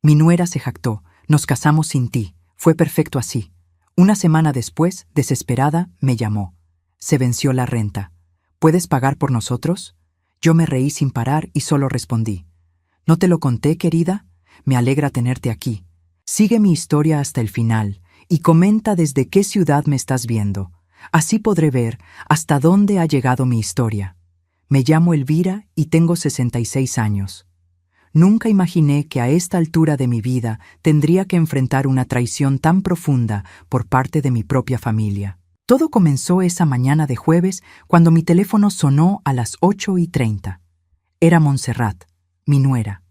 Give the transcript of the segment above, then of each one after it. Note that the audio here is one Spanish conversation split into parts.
Mi nuera se jactó. Nos casamos sin ti. Fue perfecto así. Una semana después, desesperada, me llamó. Se venció la renta. ¿Puedes pagar por nosotros? Yo me reí sin parar y solo respondí. ¿No te lo conté, querida? Me alegra tenerte aquí. Sigue mi historia hasta el final y comenta desde qué ciudad me estás viendo. Así podré ver hasta dónde ha llegado mi historia. Me llamo Elvira y tengo 66 años. Nunca imaginé que a esta altura de mi vida tendría que enfrentar una traición tan profunda por parte de mi propia familia. Todo comenzó esa mañana de jueves cuando mi teléfono sonó a las 8:30. Era Montserrat, mi nuera.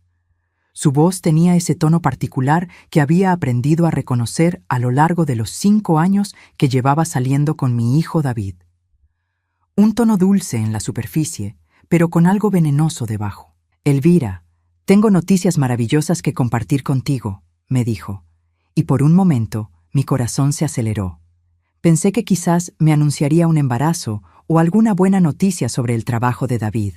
Su voz tenía ese tono particular que había aprendido a reconocer a lo largo de los 5 años que llevaba saliendo con mi hijo David. Un tono dulce en la superficie, pero con algo venenoso debajo. Elvira, tengo noticias maravillosas que compartir contigo, me dijo, y por un momento mi corazón se aceleró. Pensé que quizás me anunciaría un embarazo o alguna buena noticia sobre el trabajo de David.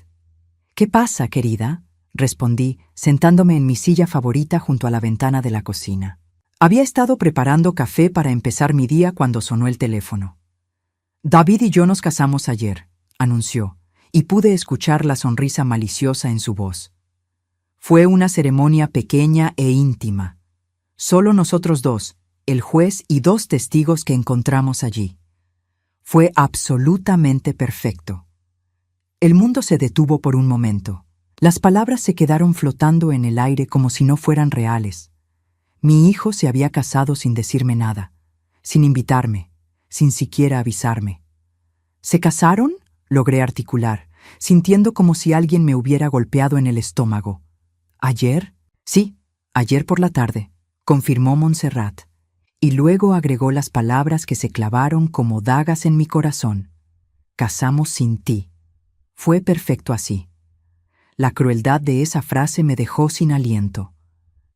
¿Qué pasa, querida?, respondí, sentándome en mi silla favorita junto a la ventana de la cocina. Había estado preparando café para empezar mi día cuando sonó el teléfono. David y yo nos casamos ayer, anunció, y pude escuchar la sonrisa maliciosa en su voz. Fue una ceremonia pequeña e íntima. Solo nosotros dos, el juez y 2 testigos que encontramos allí. Fue absolutamente perfecto. El mundo se detuvo por un momento. Las palabras se quedaron flotando en el aire como si no fueran reales. Mi hijo se había casado sin decirme nada, sin invitarme, sin siquiera avisarme. ¿Se casaron?, logré articular, sintiendo como si alguien me hubiera golpeado en el estómago. ¿Ayer? Sí, ayer por la tarde, confirmó Montserrat, y luego agregó las palabras que se clavaron como dagas en mi corazón. Casamos sin ti. Fue perfecto así. La crueldad de esa frase me dejó sin aliento.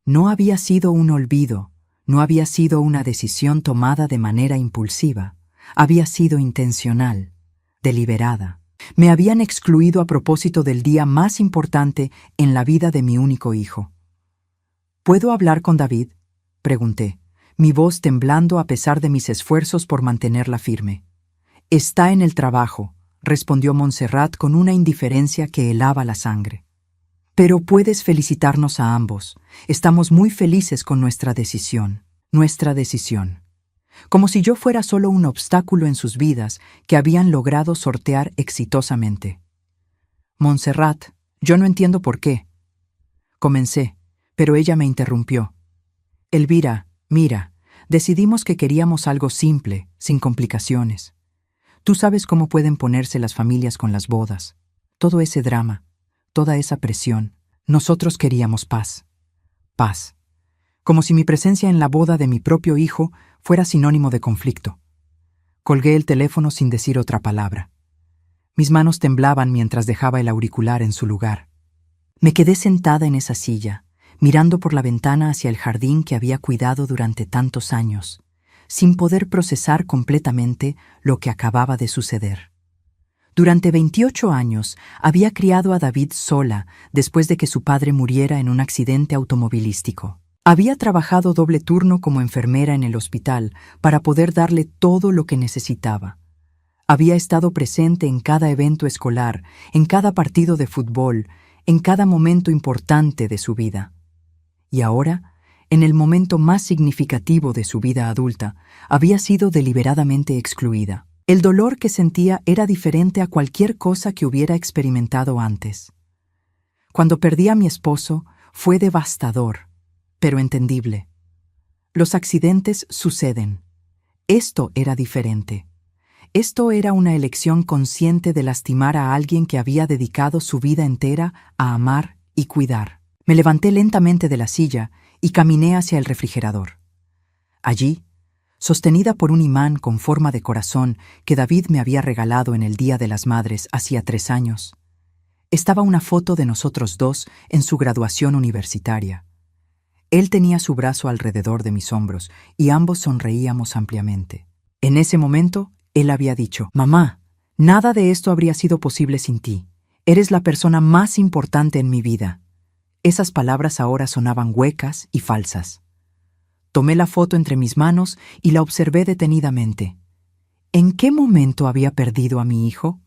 No había sido un olvido, no había sido una decisión tomada de manera impulsiva, había sido intencional, deliberada. Me habían excluido a propósito del día más importante en la vida de mi único hijo. ¿Puedo hablar con David?, pregunté, mi voz temblando a pesar de mis esfuerzos por mantenerla firme. Está en el trabajo, respondió Montserrat con una indiferencia que helaba la sangre. Pero puedes felicitarnos a ambos. Estamos muy felices con nuestra decisión. Como si yo fuera solo un obstáculo en sus vidas que habían logrado sortear exitosamente. Montserrat, yo no entiendo por qué. Comencé, pero ella me interrumpió. Elvira, mira, decidimos que queríamos algo simple, sin complicaciones. Tú sabes cómo pueden ponerse las familias con las bodas. Todo ese drama, toda esa presión. Nosotros queríamos paz. Paz. Como si mi presencia en la boda de mi propio hijo fuera sinónimo de conflicto. Colgué el teléfono sin decir otra palabra. Mis manos temblaban mientras dejaba el auricular en su lugar. Me quedé sentada en esa silla, mirando por la ventana hacia el jardín que había cuidado durante tantos años, sin poder procesar completamente lo que acababa de suceder. Durante 28 años había criado a David sola después de que su padre muriera en un accidente automovilístico. Había trabajado doble turno como enfermera en el hospital para poder darle todo lo que necesitaba. Había estado presente en cada evento escolar, en cada partido de fútbol, en cada momento importante de su vida. Y ahora, en el momento más significativo de su vida adulta, había sido deliberadamente excluida. El dolor que sentía era diferente a cualquier cosa que hubiera experimentado antes. Cuando perdí a mi esposo, fue devastador, pero entendible. Los accidentes suceden. Esto era diferente. Esto era una elección consciente de lastimar a alguien que había dedicado su vida entera a amar y cuidar. Me levanté lentamente de la silla y caminé hacia el refrigerador. Allí, sostenida por un imán con forma de corazón que David me había regalado en el Día de las Madres hacía 3 años, estaba una foto de nosotros dos en su graduación universitaria. Él tenía su brazo alrededor de mis hombros y ambos sonreíamos ampliamente. En ese momento, él había dicho: «Mamá, nada de esto habría sido posible sin ti. Eres la persona más importante en mi vida». Esas palabras ahora sonaban huecas y falsas. Tomé la foto entre mis manos y la observé detenidamente. ¿En qué momento había perdido a mi hijo?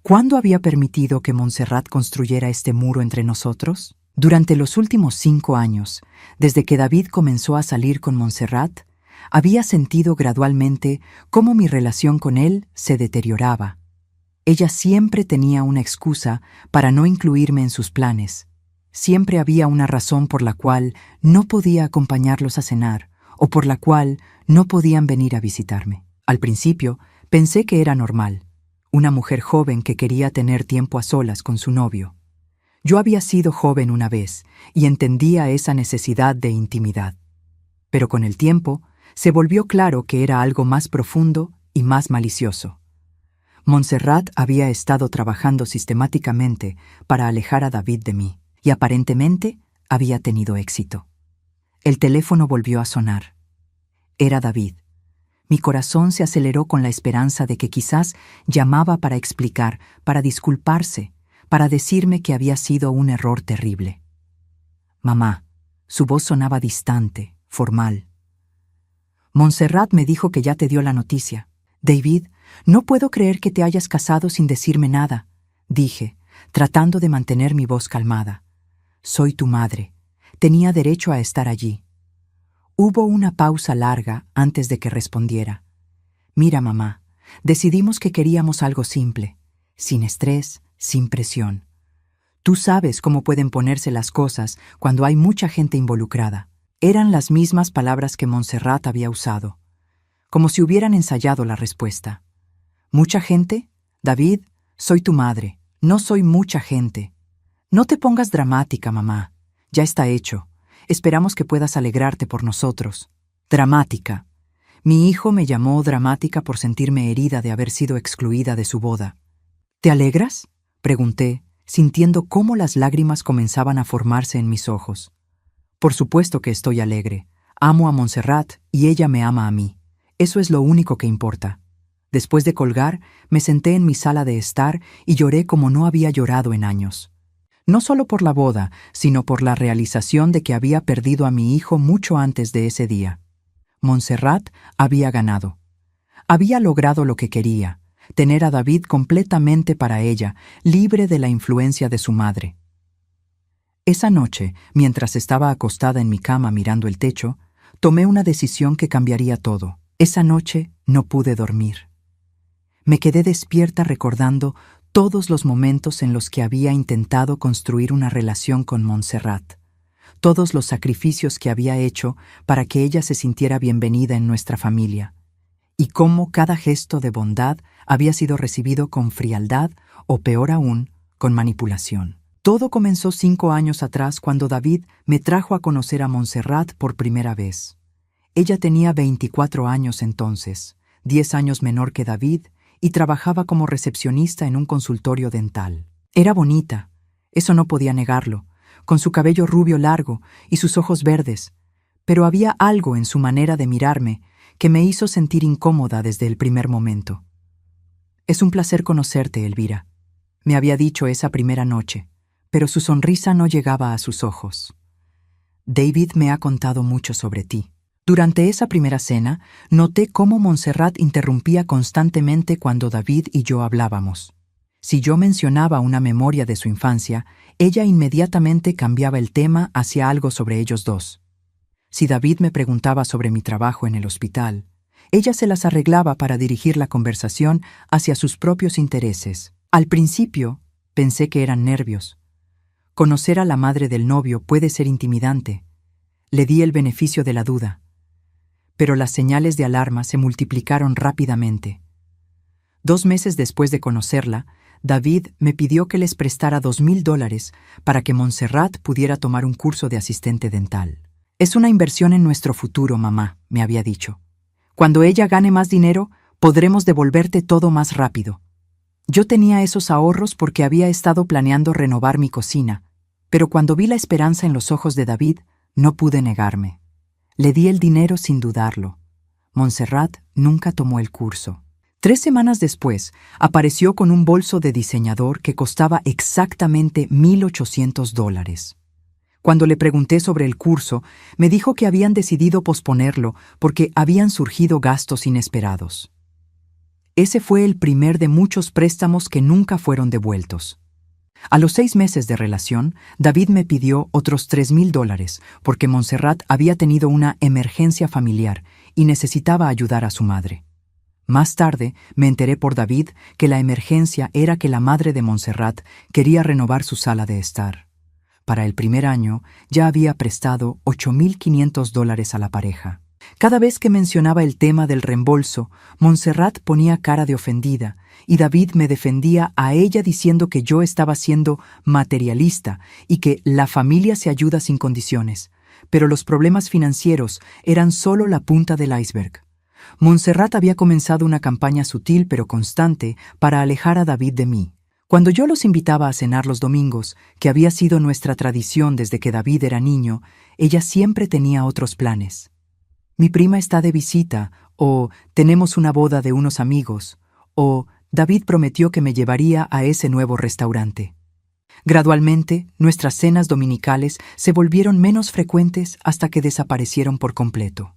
¿Cuándo había permitido que Montserrat construyera este muro entre nosotros? Durante los últimos 5 años, desde que David comenzó a salir con Montserrat, había sentido gradualmente cómo mi relación con él se deterioraba. Ella siempre tenía una excusa para no incluirme en sus planes. Siempre había una razón por la cual no podía acompañarlos a cenar o por la cual no podían venir a visitarme. Al principio, pensé que era normal, una mujer joven que quería tener tiempo a solas con su novio. Yo había sido joven una vez y entendía esa necesidad de intimidad. Pero con el tiempo, se volvió claro que era algo más profundo y más malicioso. Montserrat había estado trabajando sistemáticamente para alejar a David de mí, y aparentemente había tenido éxito. El teléfono volvió a sonar. Era David. Mi corazón se aceleró con la esperanza de que quizás llamaba para explicar, para disculparse, para decirme que había sido un error terrible. Mamá, su voz sonaba distante, formal. Montserrat me dijo que ya te dio la noticia. David, no puedo creer que te hayas casado sin decirme nada, dije, tratando de mantener mi voz calmada. Soy tu madre. Tenía derecho a estar allí. Hubo una pausa larga antes de que respondiera. Mira, mamá, decidimos que queríamos algo simple, sin estrés, sin presión. Tú sabes cómo pueden ponerse las cosas cuando hay mucha gente involucrada. Eran las mismas palabras que Montserrat había usado, como si hubieran ensayado la respuesta. ¿Mucha gente? David, soy tu madre. No soy mucha gente. No te pongas dramática, mamá. Ya está hecho. Esperamos que puedas alegrarte por nosotros. Dramática. Mi hijo me llamó dramática por sentirme herida de haber sido excluida de su boda. ¿Te alegras?, pregunté, sintiendo cómo las lágrimas comenzaban a formarse en mis ojos. Por supuesto que estoy alegre. Amo a Montserrat y ella me ama a mí. Eso es lo único que importa. Después de colgar, me senté en mi sala de estar y lloré como no había llorado en años. No solo por la boda, sino por la realización de que había perdido a mi hijo mucho antes de ese día. Montserrat había ganado. Había logrado lo que quería, tener a David completamente para ella, libre de la influencia de su madre. Esa noche, mientras estaba acostada en mi cama mirando el techo, tomé una decisión que cambiaría todo. Esa noche no pude dormir. Me quedé despierta recordando todos los momentos en los que había intentado construir una relación con Montserrat, todos los sacrificios que había hecho para que ella se sintiera bienvenida en nuestra familia, y cómo cada gesto de bondad había sido recibido con frialdad o, peor aún, con manipulación. Todo comenzó 5 años atrás cuando David me trajo a conocer a Montserrat por primera vez. Ella tenía 24 años entonces, 10 años menor que David, y trabajaba como recepcionista en un consultorio dental. Era bonita, eso no podía negarlo, con su cabello rubio largo y sus ojos verdes, pero había algo en su manera de mirarme que me hizo sentir incómoda desde el primer momento. Es un placer conocerte, Elvira, me había dicho esa primera noche, pero su sonrisa no llegaba a sus ojos. David me ha contado mucho sobre ti. Durante esa primera cena, noté cómo Montserrat interrumpía constantemente cuando David y yo hablábamos. Si yo mencionaba una memoria de su infancia, ella inmediatamente cambiaba el tema hacia algo sobre ellos dos. Si David me preguntaba sobre mi trabajo en el hospital, ella se las arreglaba para dirigir la conversación hacia sus propios intereses. Al principio, pensé que eran nervios. Conocer a la madre del novio puede ser intimidante. Le di el beneficio de la duda. Pero las señales de alarma se multiplicaron rápidamente. 2 meses después de conocerla, David me pidió que les prestara $2,000 para que Montserrat pudiera tomar un curso de asistente dental. Es una inversión en nuestro futuro, mamá, me había dicho. Cuando ella gane más dinero, podremos devolverte todo más rápido. Yo tenía esos ahorros porque había estado planeando renovar mi cocina, pero cuando vi la esperanza en los ojos de David, no pude negarme. Le di el dinero sin dudarlo. Montserrat nunca tomó el curso. 3 semanas después, apareció con un bolso de diseñador que costaba exactamente $1,800. Cuando le pregunté sobre el curso, me dijo que habían decidido posponerlo porque habían surgido gastos inesperados. Ese fue el primer de muchos préstamos que nunca fueron devueltos. A los 6 meses de relación, David me pidió otros $3,000 porque Montserrat había tenido una emergencia familiar y necesitaba ayudar a su madre. Más tarde, me enteré por David que la emergencia era que la madre de Montserrat quería renovar su sala de estar. Para el primer año, ya había prestado $8,500 a la pareja. Cada vez que mencionaba el tema del reembolso, Montserrat ponía cara de ofendida y David me defendía a ella diciendo que yo estaba siendo materialista y que la familia se ayuda sin condiciones, pero los problemas financieros eran solo la punta del iceberg. Montserrat había comenzado una campaña sutil pero constante para alejar a David de mí. Cuando yo los invitaba a cenar los domingos, que había sido nuestra tradición desde que David era niño, ella siempre tenía otros planes. Mi prima está de visita, o tenemos una boda de unos amigos, o David prometió que me llevaría a ese nuevo restaurante. Gradualmente, nuestras cenas dominicales se volvieron menos frecuentes hasta que desaparecieron por completo.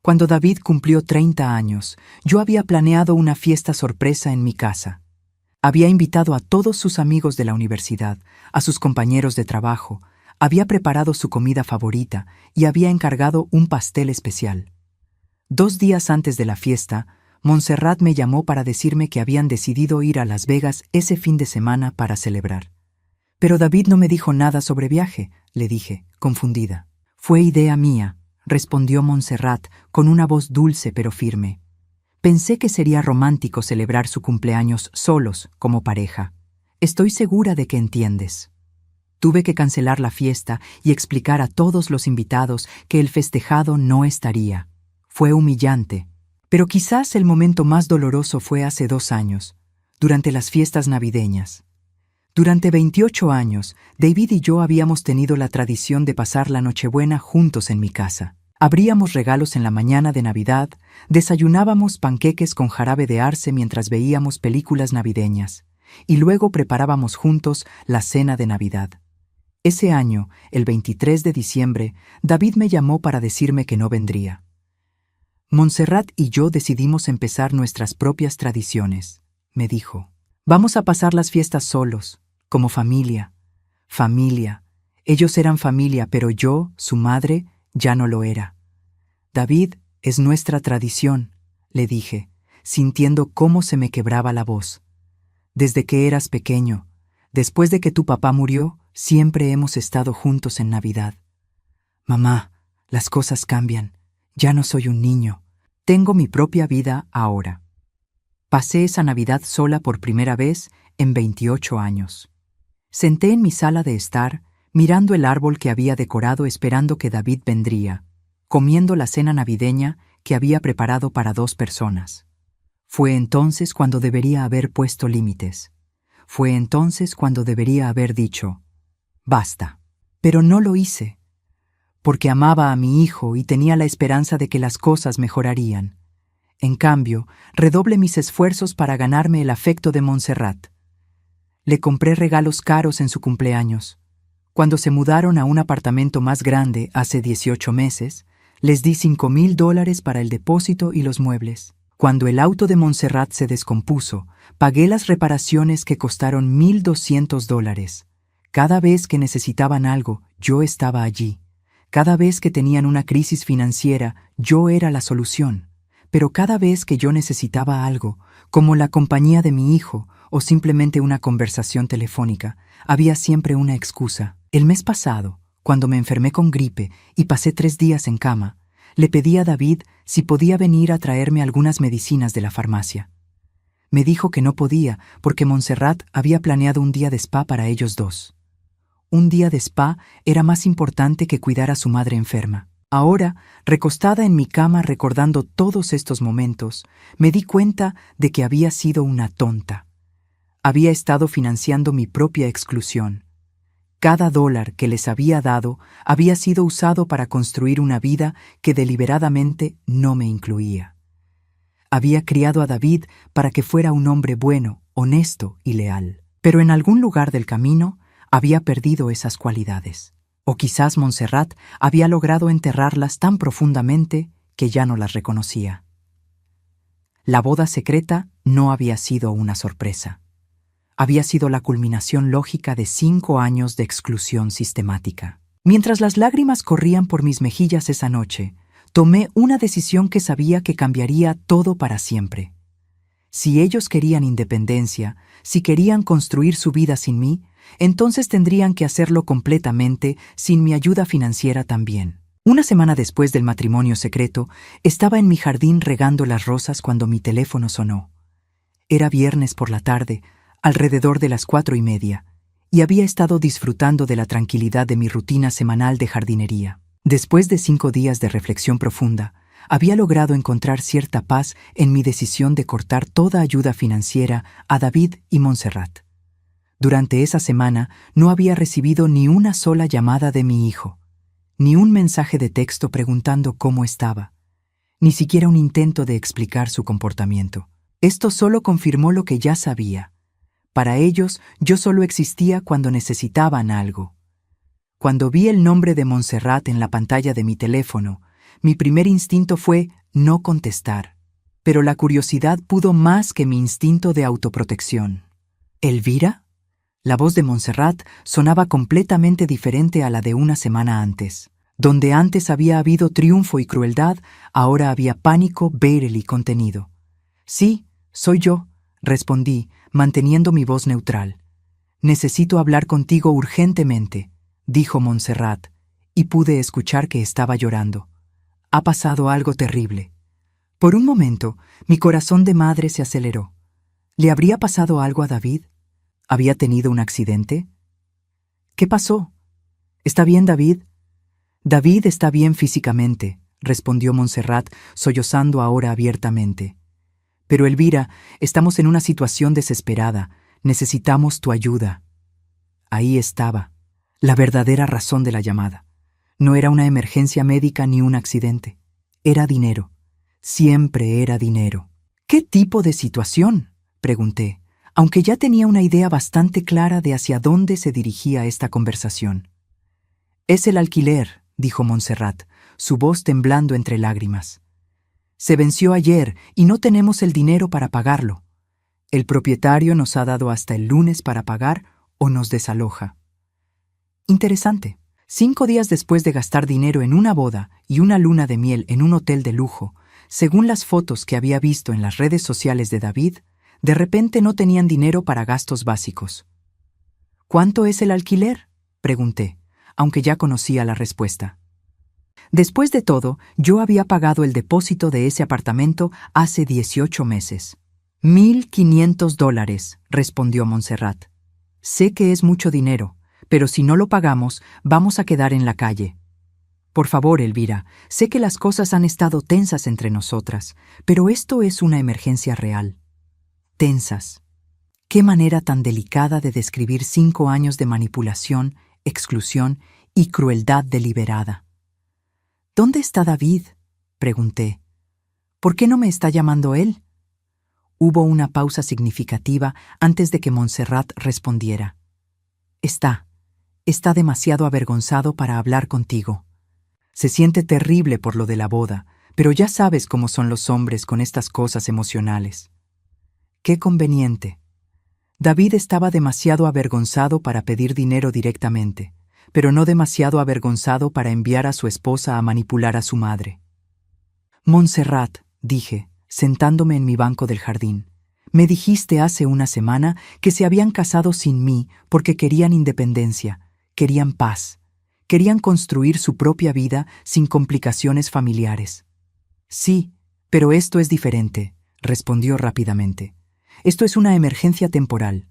Cuando David cumplió 30 años, yo había planeado una fiesta sorpresa en mi casa. Había invitado a todos sus amigos de la universidad, a sus compañeros de trabajo, había preparado su comida favorita y había encargado un pastel especial. 2 días antes de la fiesta, Montserrat me llamó para decirme que habían decidido ir a Las Vegas ese fin de semana para celebrar. Pero David no me dijo nada sobre viaje, le dije, confundida. Fue idea mía, respondió Montserrat con una voz dulce pero firme. Pensé que sería romántico celebrar su cumpleaños solos, como pareja. Estoy segura de que entiendes. Tuve que cancelar la fiesta y explicar a todos los invitados que el festejado no estaría. Fue humillante. Pero quizás el momento más doloroso fue hace 2 años, durante las fiestas navideñas. Durante 28 años, David y yo habíamos tenido la tradición de pasar la Nochebuena juntos en mi casa. Abríamos regalos en la mañana de Navidad, desayunábamos panqueques con jarabe de arce mientras veíamos películas navideñas, y luego preparábamos juntos la cena de Navidad. Ese año, el 23 de diciembre, David me llamó para decirme que no vendría. Montserrat y yo decidimos empezar nuestras propias tradiciones, me dijo. Vamos a pasar las fiestas solos, como familia. Familia. Ellos eran familia, pero yo, su madre, ya no lo era. David, es nuestra tradición, le dije, sintiendo cómo se me quebraba la voz. Desde que eras pequeño, después de que tu papá murió, siempre hemos estado juntos en Navidad. Mamá, las cosas cambian. Ya no soy un niño. Tengo mi propia vida ahora. Pasé esa Navidad sola por primera vez en 28 años. Senté en mi sala de estar, mirando el árbol que había decorado esperando que David vendría, comiendo la cena navideña que había preparado para 2 personas. Fue entonces cuando debería haber puesto límites. Fue entonces cuando debería haber dicho, basta. Pero no lo hice, porque amaba a mi hijo y tenía la esperanza de que las cosas mejorarían. En cambio, redoblé mis esfuerzos para ganarme el afecto de Montserrat. Le compré regalos caros en su cumpleaños. Cuando se mudaron a un apartamento más grande hace 18 meses, les di $5,000 para el depósito y los muebles. Cuando el auto de Montserrat se descompuso, pagué las reparaciones que costaron $1,200. Cada vez que necesitaban algo, yo estaba allí. Cada vez que tenían una crisis financiera, yo era la solución. Pero cada vez que yo necesitaba algo, como la compañía de mi hijo o simplemente una conversación telefónica, había siempre una excusa. El mes pasado, cuando me enfermé con gripe y pasé 3 días en cama, le pedí a David si podía venir a traerme algunas medicinas de la farmacia. Me dijo que no podía porque Montserrat había planeado un día de spa para ellos 2. Un día de spa era más importante que cuidar a su madre enferma. Ahora, recostada en mi cama recordando todos estos momentos, me di cuenta de que había sido una tonta. Había estado financiando mi propia exclusión. Cada dólar que les había dado había sido usado para construir una vida que deliberadamente no me incluía. Había criado a David para que fuera un hombre bueno, honesto y leal, pero en algún lugar del camino había perdido esas cualidades. O quizás Montserrat había logrado enterrarlas tan profundamente que ya no las reconocía. La boda secreta no había sido una sorpresa. Había sido la culminación lógica de 5 años de exclusión sistemática. Mientras las lágrimas corrían por mis mejillas esa noche, tomé una decisión que sabía que cambiaría todo para siempre. Si ellos querían independencia, si querían construir su vida sin mí, entonces tendrían que hacerlo completamente sin mi ayuda financiera también. Una semana después del matrimonio secreto, estaba en mi jardín regando las rosas cuando mi teléfono sonó. Era viernes por la tarde, alrededor de las 4:30, y había estado disfrutando de la tranquilidad de mi rutina semanal de jardinería. Después de 5 días de reflexión profunda, había logrado encontrar cierta paz en mi decisión de cortar toda ayuda financiera a David y Montserrat. Durante esa semana no había recibido ni una sola llamada de mi hijo, ni un mensaje de texto preguntando cómo estaba, ni siquiera un intento de explicar su comportamiento. Esto solo confirmó lo que ya sabía. Para ellos, yo solo existía cuando necesitaban algo. Cuando vi el nombre de Montserrat en la pantalla de mi teléfono, mi primer instinto fue no contestar, pero la curiosidad pudo más que mi instinto de autoprotección. ¿Elvira? La voz de Montserrat sonaba completamente diferente a la de una semana antes. Donde antes había habido triunfo y crueldad, ahora había pánico, bélico y contenido. Sí, soy yo, respondí, manteniendo mi voz neutral. Necesito hablar contigo urgentemente, dijo Montserrat, y pude escuchar que estaba llorando. Ha pasado algo terrible. Por un momento, mi corazón de madre se aceleró. ¿Le habría pasado algo a David? ¿Había tenido un accidente? ¿Qué pasó? ¿Está bien, David? David está bien físicamente, respondió Montserrat, sollozando ahora abiertamente. Pero Elvira, estamos en una situación desesperada. Necesitamos tu ayuda. Ahí estaba, la verdadera razón de la llamada. No era una emergencia médica ni un accidente. Era dinero. Siempre era dinero. ¿Qué tipo de situación?, pregunté, aunque ya tenía una idea bastante clara de hacia dónde se dirigía esta conversación. Es el alquiler, dijo Montserrat, su voz temblando entre lágrimas. Se venció ayer y no tenemos el dinero para pagarlo. El propietario nos ha dado hasta el lunes para pagar o nos desaloja. Interesante. 5 días después de gastar dinero en una boda y una luna de miel en un hotel de lujo, según las fotos que había visto en las redes sociales de David, de repente no tenían dinero para gastos básicos. ¿Cuánto es el alquiler?, pregunté, aunque ya conocía la respuesta. Después de todo, yo había pagado el depósito de ese apartamento hace 18 meses. $1,500, respondió Montserrat. Sé que es mucho dinero, pero si no lo pagamos, vamos a quedar en la calle. Por favor, Elvira, sé que las cosas han estado tensas entre nosotras, pero esto es una emergencia real. Tensas. Qué manera tan delicada de describir 5 años de manipulación, exclusión y crueldad deliberada. ¿Dónde está David?, pregunté. ¿Por qué no me está llamando él? Hubo una pausa significativa antes de que Montserrat respondiera. Está demasiado avergonzado para hablar contigo. Se siente terrible por lo de la boda, pero ya sabes cómo son los hombres con estas cosas emocionales. Qué conveniente. David estaba demasiado avergonzado para pedir dinero directamente, pero no demasiado avergonzado para enviar a su esposa a manipular a su madre. Montserrat, dije, sentándome en mi banco del jardín, me dijiste hace una semana que se habían casado sin mí porque querían independencia, querían paz, querían construir su propia vida sin complicaciones familiares. Sí, pero esto es diferente, respondió rápidamente. Esto es una emergencia temporal.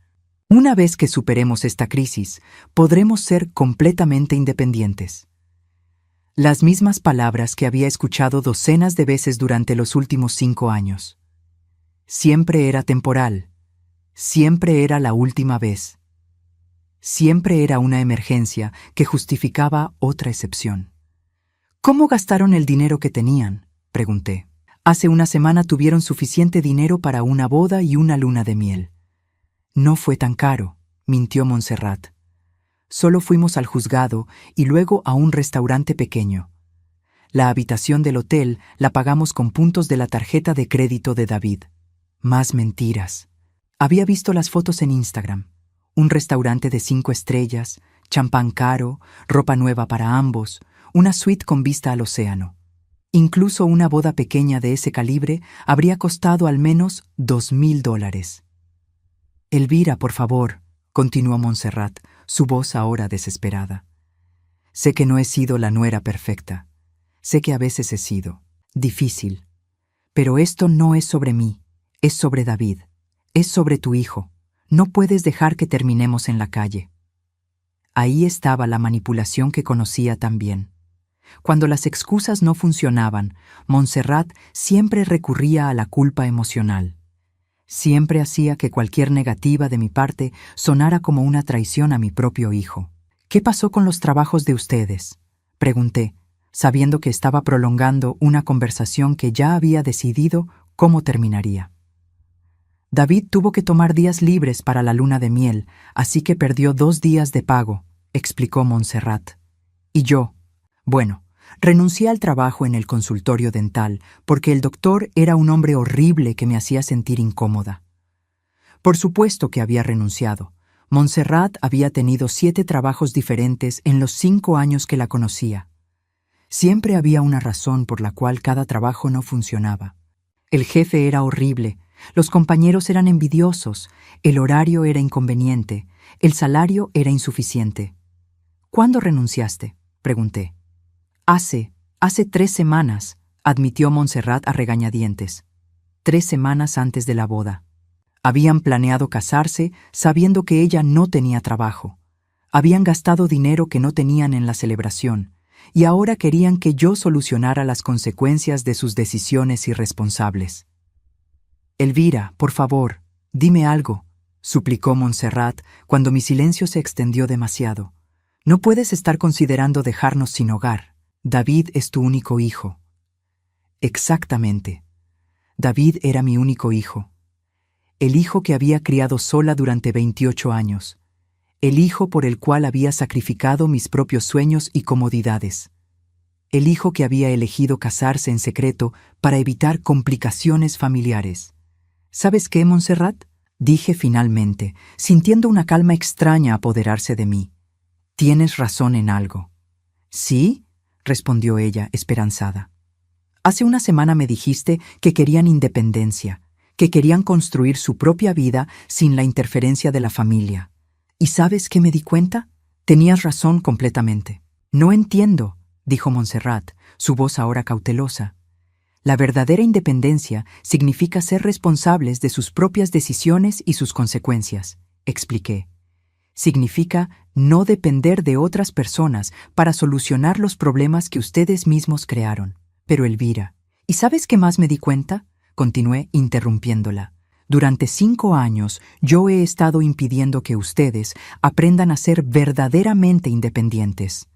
Una vez que superemos esta crisis, podremos ser completamente independientes. Las mismas palabras que había escuchado docenas de veces durante los últimos 5 años. Siempre era temporal. Siempre era la última vez. Siempre era una emergencia que justificaba otra excepción. ¿Cómo gastaron el dinero que tenían?, pregunté. Hace una semana tuvieron suficiente dinero para una boda y una luna de miel. No fue tan caro, mintió Montserrat. Solo fuimos al juzgado y luego a un restaurante pequeño. La habitación del hotel la pagamos con puntos de la tarjeta de crédito de David. Más mentiras. Había visto las fotos en Instagram. Un restaurante de 5 estrellas, champán caro, ropa nueva para ambos, una suite con vista al océano. Incluso una boda pequeña de ese calibre habría costado al menos $2,000. Elvira, por favor, continuó Montserrat, su voz ahora desesperada. Sé que no he sido la nuera perfecta. Sé que a veces he sido difícil. Pero esto no es sobre mí, es sobre David, es sobre tu hijo. No puedes dejar que terminemos en la calle. Ahí estaba la manipulación que conocía tan bien. Cuando las excusas no funcionaban, Montserrat siempre recurría a la culpa emocional. Siempre hacía que cualquier negativa de mi parte sonara como una traición a mi propio hijo. ¿Qué pasó con los trabajos de ustedes?, pregunté, sabiendo que estaba prolongando una conversación que ya había decidido cómo terminaría. David tuvo que tomar días libres para la luna de miel, así que perdió 2 días de pago, explicó Montserrat. Y yo, bueno, renuncié al trabajo en el consultorio dental porque el doctor era un hombre horrible que me hacía sentir incómoda. Por supuesto que había renunciado. Montserrat había tenido 7 trabajos diferentes en los 5 años que la conocía. Siempre había una razón por la cual cada trabajo no funcionaba. El jefe era horrible, los compañeros eran envidiosos, el horario era inconveniente, el salario era insuficiente. ¿Cuándo renunciaste?, pregunté. Hace 3 semanas, admitió Montserrat a regañadientes. 3 semanas antes de la boda. Habían planeado casarse sabiendo que ella no tenía trabajo. Habían gastado dinero que no tenían en la celebración, y ahora querían que yo solucionara las consecuencias de sus decisiones irresponsables. Elvira, por favor, dime algo, suplicó Montserrat cuando mi silencio se extendió demasiado. No puedes estar considerando dejarnos sin hogar. David es tu único hijo. Exactamente. David era mi único hijo. El hijo que había criado sola durante 28 años. El hijo por el cual había sacrificado mis propios sueños y comodidades. El hijo que había elegido casarse en secreto para evitar complicaciones familiares. ¿Sabes qué, Montserrat?, dije finalmente, sintiendo una calma extraña apoderarse de mí. Tienes razón en algo. ¿Sí?, respondió ella, esperanzada. Hace una semana me dijiste que querían independencia, que querían construir su propia vida sin la interferencia de la familia. ¿Y sabes qué me di cuenta? Tenías razón completamente. No entiendo, dijo Montserrat, su voz ahora cautelosa. La verdadera independencia significa ser responsables de sus propias decisiones y sus consecuencias, expliqué. Significa no depender de otras personas para solucionar los problemas que ustedes mismos crearon. Pero Elvira, ¿y sabes qué más me di cuenta?, continué interrumpiéndola. Durante 5 años yo he estado impidiendo que ustedes aprendan a ser verdaderamente independientes.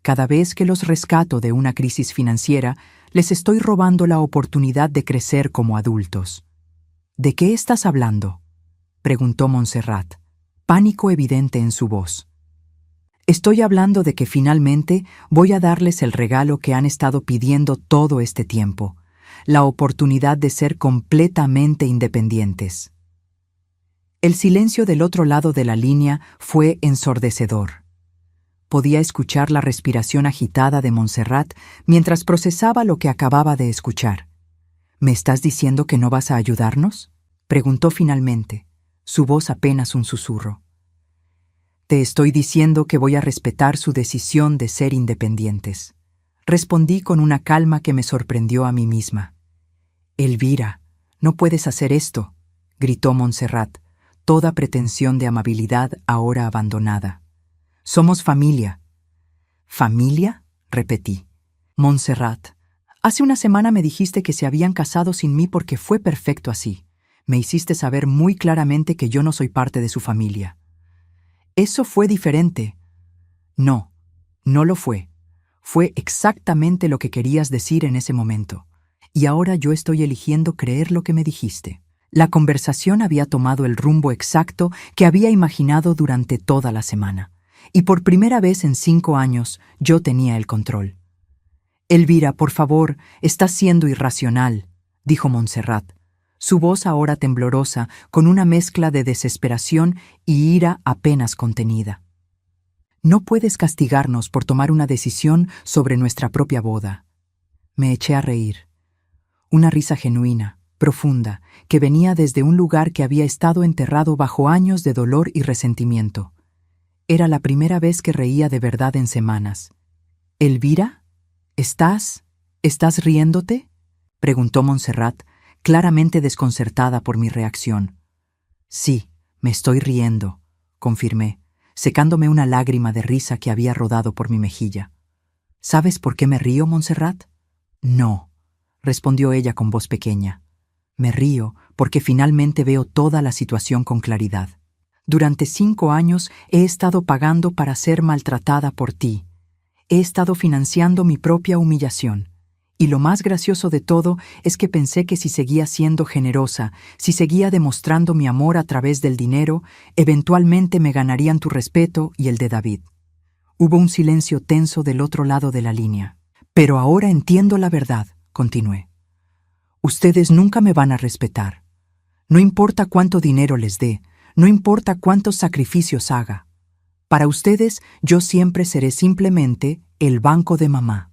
Cada vez que los rescato de una crisis financiera, les estoy robando la oportunidad de crecer como adultos. ¿De qué estás hablando?, preguntó Montserrat, pánico evidente en su voz. Estoy hablando de que finalmente voy a darles el regalo que han estado pidiendo todo este tiempo, la oportunidad de ser completamente independientes. El silencio del otro lado de la línea fue ensordecedor. Podía escuchar la respiración agitada de Montserrat mientras procesaba lo que acababa de escuchar. ¿Me estás diciendo que no vas a ayudarnos?, preguntó finalmente, su voz apenas un susurro. Te estoy diciendo que voy a respetar su decisión de ser independientes. Respondí con una calma que me sorprendió a mí misma. Elvira, no puedes hacer esto, gritó Montserrat, toda pretensión de amabilidad ahora abandonada. Somos familia. ¿Familia?, repetí. Montserrat, hace una semana me dijiste que se habían casado sin mí porque fue perfecto así. Me hiciste saber muy claramente que yo no soy parte de su familia. Eso fue diferente. No, no lo fue. Fue exactamente lo que querías decir en ese momento. Y ahora yo estoy eligiendo creer lo que me dijiste. La conversación había tomado el rumbo exacto que había imaginado durante toda la semana. y por primera vez en 5 años yo tenía el control. Elvira, por favor, estás siendo irracional, dijo Montserrat, su voz ahora temblorosa, con una mezcla de desesperación y ira apenas contenida. No puedes castigarnos por tomar una decisión sobre nuestra propia boda. Me eché a reír. Una risa genuina, profunda, que venía desde un lugar que había estado enterrado bajo años de dolor y resentimiento. Era la primera vez que reía de verdad en semanas. «¿Elvira? ¿Estás riéndote?», preguntó Montserrat, claramente desconcertada por mi reacción. «Sí, me estoy riendo», confirmé, secándome una lágrima de risa que había rodado por mi mejilla. «¿Sabes por qué me río, Montserrat?». «No», respondió ella con voz pequeña. «Me río porque finalmente veo toda la situación con claridad. Durante 5 años he estado pagando para ser maltratada por ti. He estado financiando mi propia humillación. Y lo más gracioso de todo es que pensé que si seguía siendo generosa, si seguía demostrando mi amor a través del dinero, eventualmente me ganarían tu respeto y el de David». Hubo un silencio tenso del otro lado de la línea. «Pero ahora entiendo la verdad», continué. «Ustedes nunca me van a respetar. No importa cuánto dinero les dé, no importa cuántos sacrificios haga. Para ustedes, yo siempre seré simplemente el banco de mamá».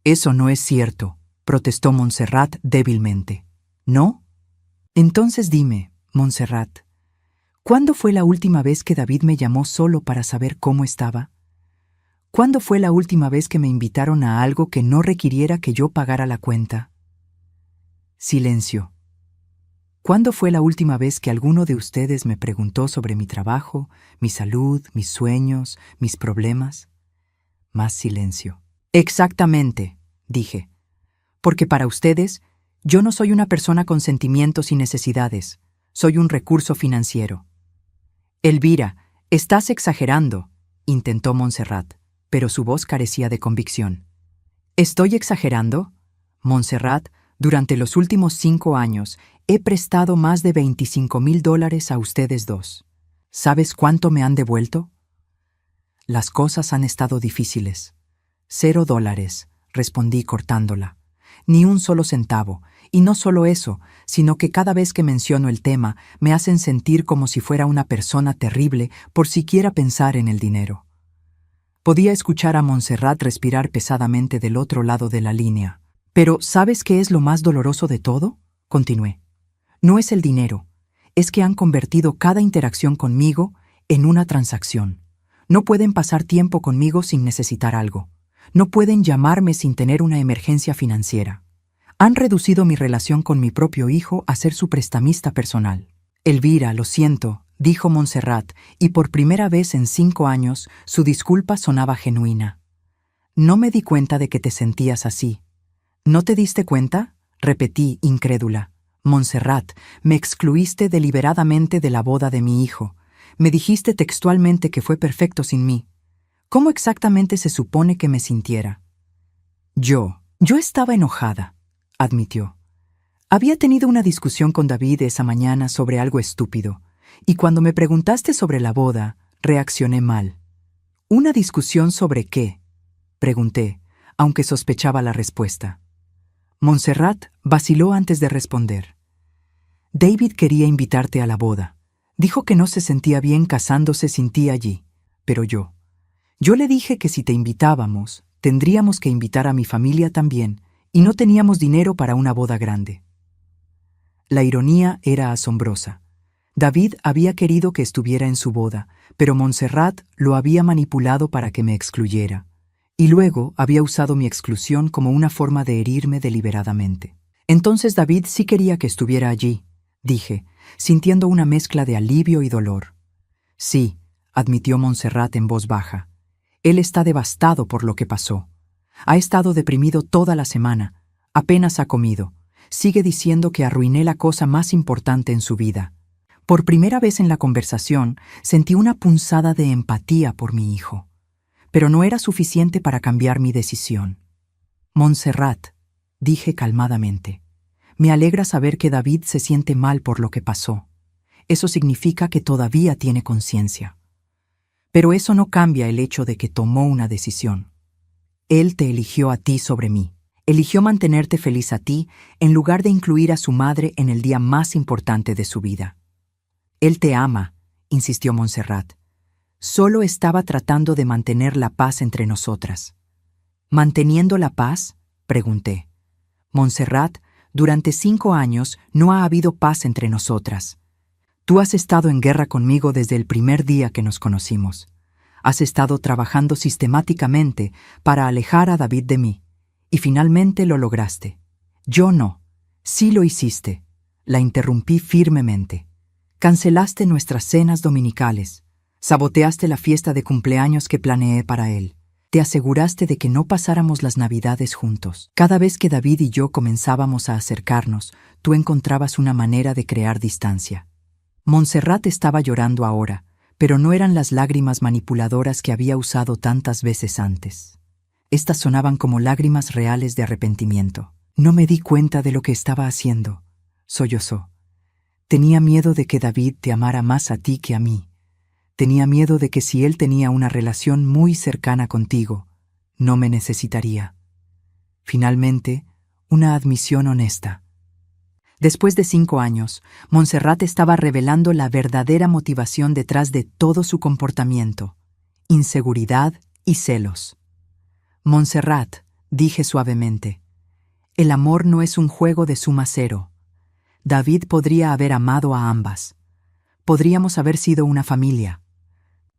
«Eso no es cierto», protestó Montserrat débilmente. «¿No? Entonces dime, Montserrat, ¿cuándo fue la última vez que David me llamó solo para saber cómo estaba? ¿Cuándo fue la última vez que me invitaron a algo que no requiriera que yo pagara la cuenta?» Silencio. ¿Cuándo fue la última vez que alguno de ustedes me preguntó sobre mi trabajo, mi salud, mis sueños, mis problemas? Más silencio. «Exactamente», dije, «porque para ustedes, yo no soy una persona con sentimientos y necesidades, soy un recurso financiero». «Elvira, estás exagerando», intentó Montserrat, pero su voz carecía de convicción. «¿Estoy exagerando? Montserrat, durante los últimos 5 años he prestado más de $25,000 a ustedes dos. ¿Sabes cuánto me han devuelto?» «Las cosas han estado difíciles». $0, respondí cortándola. «Ni un solo centavo, y no solo eso, sino que cada vez que menciono el tema me hacen sentir como si fuera una persona terrible por siquiera pensar en el dinero». Podía escuchar a Montserrat respirar pesadamente del otro lado de la línea. «Pero, ¿sabes qué es lo más doloroso de todo?», continué. «No es el dinero, es que han convertido cada interacción conmigo en una transacción. No pueden pasar tiempo conmigo sin necesitar algo. No pueden llamarme sin tener una emergencia financiera. Han reducido mi relación con mi propio hijo a ser su prestamista personal». «Elvira, lo siento», dijo Montserrat, y por primera vez en 5 años su disculpa sonaba genuina. «No me di cuenta de que te sentías así». «¿No te diste cuenta?», repetí, incrédula. «Montserrat, me excluiste deliberadamente de la boda de mi hijo. Me dijiste textualmente que fue perfecto sin mí. ¿Cómo exactamente se supone que me sintiera?» Yo estaba enojada», admitió. «Había tenido una discusión con David esa mañana sobre algo estúpido, y cuando me preguntaste sobre la boda, reaccioné mal». «¿Una discusión sobre qué?», pregunté, aunque sospechaba la respuesta. Montserrat vaciló antes de responder. «David quería invitarte a la boda. Dijo que no se sentía bien casándose sin ti allí, pero yo le dije que si te invitábamos, tendríamos que invitar a mi familia también, y no teníamos dinero para una boda grande». La ironía era asombrosa. David había querido que estuviera en su boda, pero Montserrat lo había manipulado para que me excluyera. Y luego había usado mi exclusión como una forma de herirme deliberadamente. «Entonces David sí quería que estuviera allí», dije, sintiendo una mezcla de alivio y dolor. «Sí», admitió Montserrat en voz baja. «Él está devastado por lo que pasó. Ha estado deprimido toda la semana. Apenas ha comido. Sigue diciendo que arruiné la cosa más importante en su vida». Por primera vez en la conversación sentí una punzada de empatía por mi hijo. Pero no era suficiente para cambiar mi decisión. «Montserrat», dije calmadamente, «me alegra saber que David se siente mal por lo que pasó. Eso significa que todavía tiene conciencia». Pero eso no cambia el hecho de que tomó una decisión. Él te eligió a ti sobre mí. Eligió mantenerte feliz a ti en lugar de incluir a su madre en el día más importante de su vida. Él te ama, insistió Montserrat. Solo estaba tratando de mantener la paz entre nosotras. ¿Manteniendo la paz?, pregunté. Montserrat, durante 5 años no ha habido paz entre nosotras. Tú has estado en guerra conmigo desde el primer día que nos conocimos. Has estado trabajando sistemáticamente para alejar a David de mí, y finalmente lo lograste. Yo no. Sí lo hiciste. La interrumpí firmemente. Cancelaste nuestras cenas dominicales. Saboteaste la fiesta de cumpleaños que planeé para él. Te aseguraste de que no pasáramos las Navidades juntos. Cada vez que David y yo comenzábamos a acercarnos, tú encontrabas una manera de crear distancia. Montserrat estaba llorando ahora, pero no eran las lágrimas manipuladoras que había usado tantas veces antes. Estas sonaban como lágrimas reales de arrepentimiento. No me di cuenta de lo que estaba haciendo, sollozó. Tenía miedo de que David te amara más a ti que a mí. Tenía miedo de que si él tenía una relación muy cercana contigo, no me necesitaría. Finalmente, una admisión honesta. Después de 5 años, Montserrat estaba revelando la verdadera motivación detrás de todo su comportamiento: inseguridad y celos. Montserrat, dije suavemente, el amor no es un juego de suma cero. David podría haber amado a ambas. Podríamos haber sido una familia.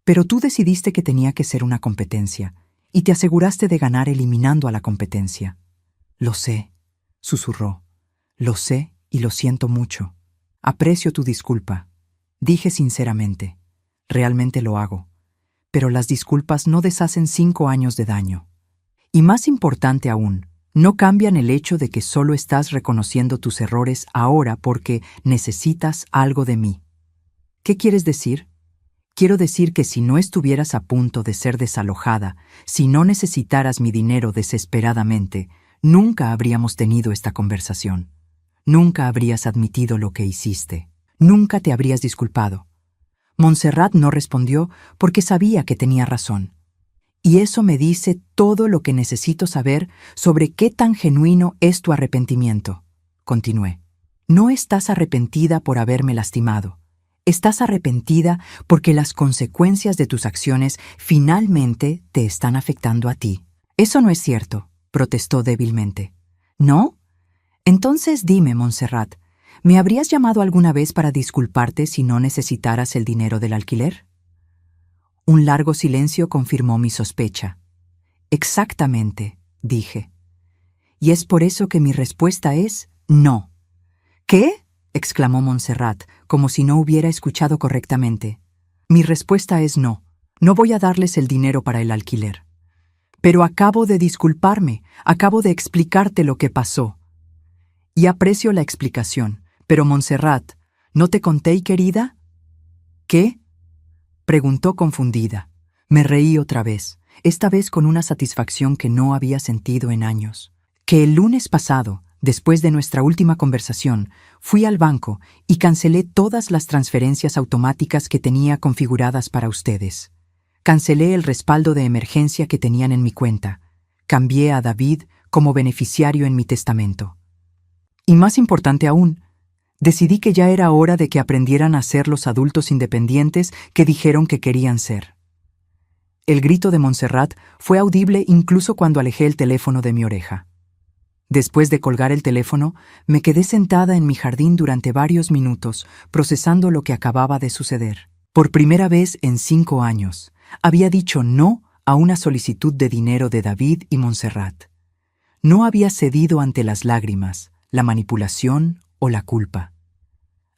Pero tú decidiste que tenía que ser una competencia, y te aseguraste de ganar eliminando a la competencia. Lo sé, susurró. Lo sé y lo siento mucho. Aprecio tu disculpa. Dije sinceramente. Realmente lo hago. Pero las disculpas no deshacen 5 años de daño. Y más importante aún, no cambian el hecho de que solo estás reconociendo tus errores ahora porque necesitas algo de mí. ¿Qué quieres decir? Quiero decir que si no estuvieras a punto de ser desalojada, si no necesitaras mi dinero desesperadamente, nunca habríamos tenido esta conversación. Nunca habrías admitido lo que hiciste. Nunca te habrías disculpado. Montserrat no respondió porque sabía que tenía razón. Y eso me dice todo lo que necesito saber sobre qué tan genuino es tu arrepentimiento. Continué. No estás arrepentida por haberme lastimado. Estás arrepentida porque las consecuencias de tus acciones finalmente te están afectando a ti. Eso no es cierto, protestó débilmente. ¿No? Entonces dime, Montserrat, ¿me habrías llamado alguna vez para disculparte si no necesitaras el dinero del alquiler? Un largo silencio confirmó mi sospecha. Exactamente, dije. Y es por eso que mi respuesta es no. ¿Qué?, exclamó Montserrat, como si no hubiera escuchado correctamente. Mi respuesta es no. No voy a darles el dinero para el alquiler. Pero acabo de disculparme, acabo de explicarte lo que pasó. Y aprecio la explicación, pero Montserrat, ¿no te conté, querida? ¿Qué?, preguntó confundida. Me reí otra vez, esta vez con una satisfacción que no había sentido en años. Que el lunes pasado, después de nuestra última conversación, fui al banco y cancelé todas las transferencias automáticas que tenía configuradas para ustedes. Cancelé el respaldo de emergencia que tenían en mi cuenta. Cambié a David como beneficiario en mi testamento. Y más importante aún, decidí que ya era hora de que aprendieran a ser los adultos independientes que dijeron que querían ser. El grito de Montserrat fue audible incluso cuando alejé el teléfono de mi oreja. Después de colgar el teléfono, me quedé sentada en mi jardín durante varios minutos, procesando lo que acababa de suceder. Por primera vez en 5 años, había dicho no a una solicitud de dinero de David y Montserrat. No había cedido ante las lágrimas, la manipulación o la culpa.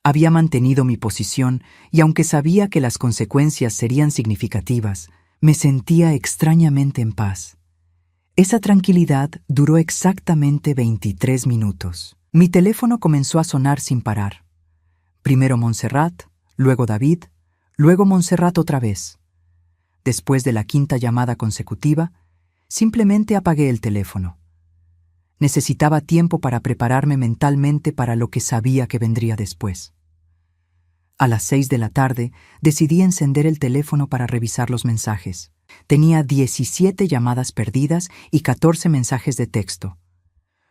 Había mantenido mi posición y aunque sabía que las consecuencias serían significativas, me sentía extrañamente en paz. Esa tranquilidad duró exactamente 23 minutos. Mi teléfono comenzó a sonar sin parar. Primero Montserrat, luego David, luego Montserrat otra vez. Después de la 5ª llamada consecutiva, simplemente apagué el teléfono. Necesitaba tiempo para prepararme mentalmente para lo que sabía que vendría después. A las 6 de la tarde, decidí encender el teléfono para revisar los mensajes. Tenía 17 llamadas perdidas y 14 mensajes de texto.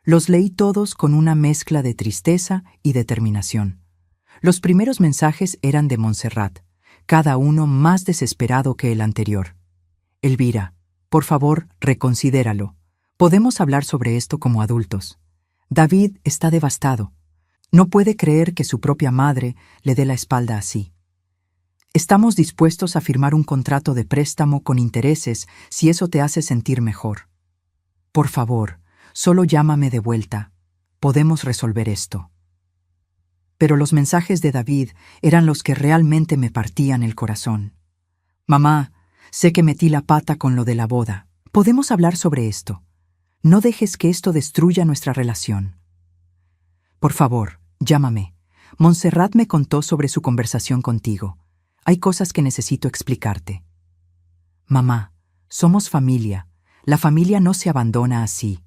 Los leí todos con una mezcla de tristeza y determinación. Los primeros mensajes eran de Montserrat, cada uno más desesperado que el anterior. Elvira, por favor, reconsidéralo. Podemos hablar sobre esto como adultos. David está devastado. No puede creer que su propia madre le dé la espalda así. Estamos dispuestos a firmar un contrato de préstamo con intereses si eso te hace sentir mejor. Por favor, solo llámame de vuelta. Podemos resolver esto. Pero los mensajes de David eran los que realmente me partían el corazón. Mamá, sé que metí la pata con lo de la boda. Podemos hablar sobre esto. No dejes que esto destruya nuestra relación. Por favor, llámame. Montserrat me contó sobre su conversación contigo. Hay cosas que necesito explicarte. Mamá, somos familia. La familia no se abandona así.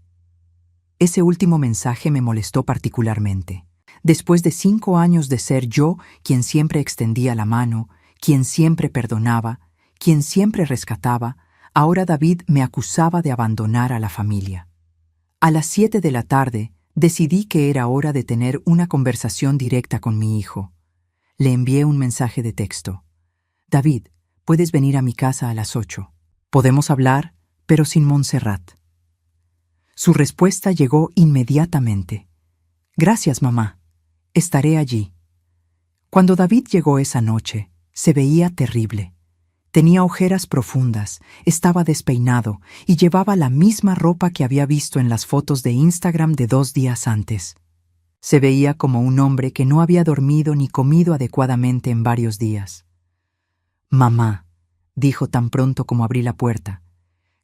Ese último mensaje me molestó particularmente. Después de 5 años de ser yo quien siempre extendía la mano, quien siempre perdonaba, quien siempre rescataba, ahora David me acusaba de abandonar a la familia. A las 7 de la tarde, decidí que era hora de tener una conversación directa con mi hijo. Le envié un mensaje de texto. David, puedes venir a mi casa a las 8. Podemos hablar, pero sin Montserrat. Su respuesta llegó inmediatamente. Gracias, mamá. Estaré allí. Cuando David llegó esa noche, se veía terrible. Tenía ojeras profundas, estaba despeinado y llevaba la misma ropa que había visto en las fotos de Instagram de 2 días antes. Se veía como un hombre que no había dormido ni comido adecuadamente en varios días. Mamá, dijo tan pronto como abrí la puerta,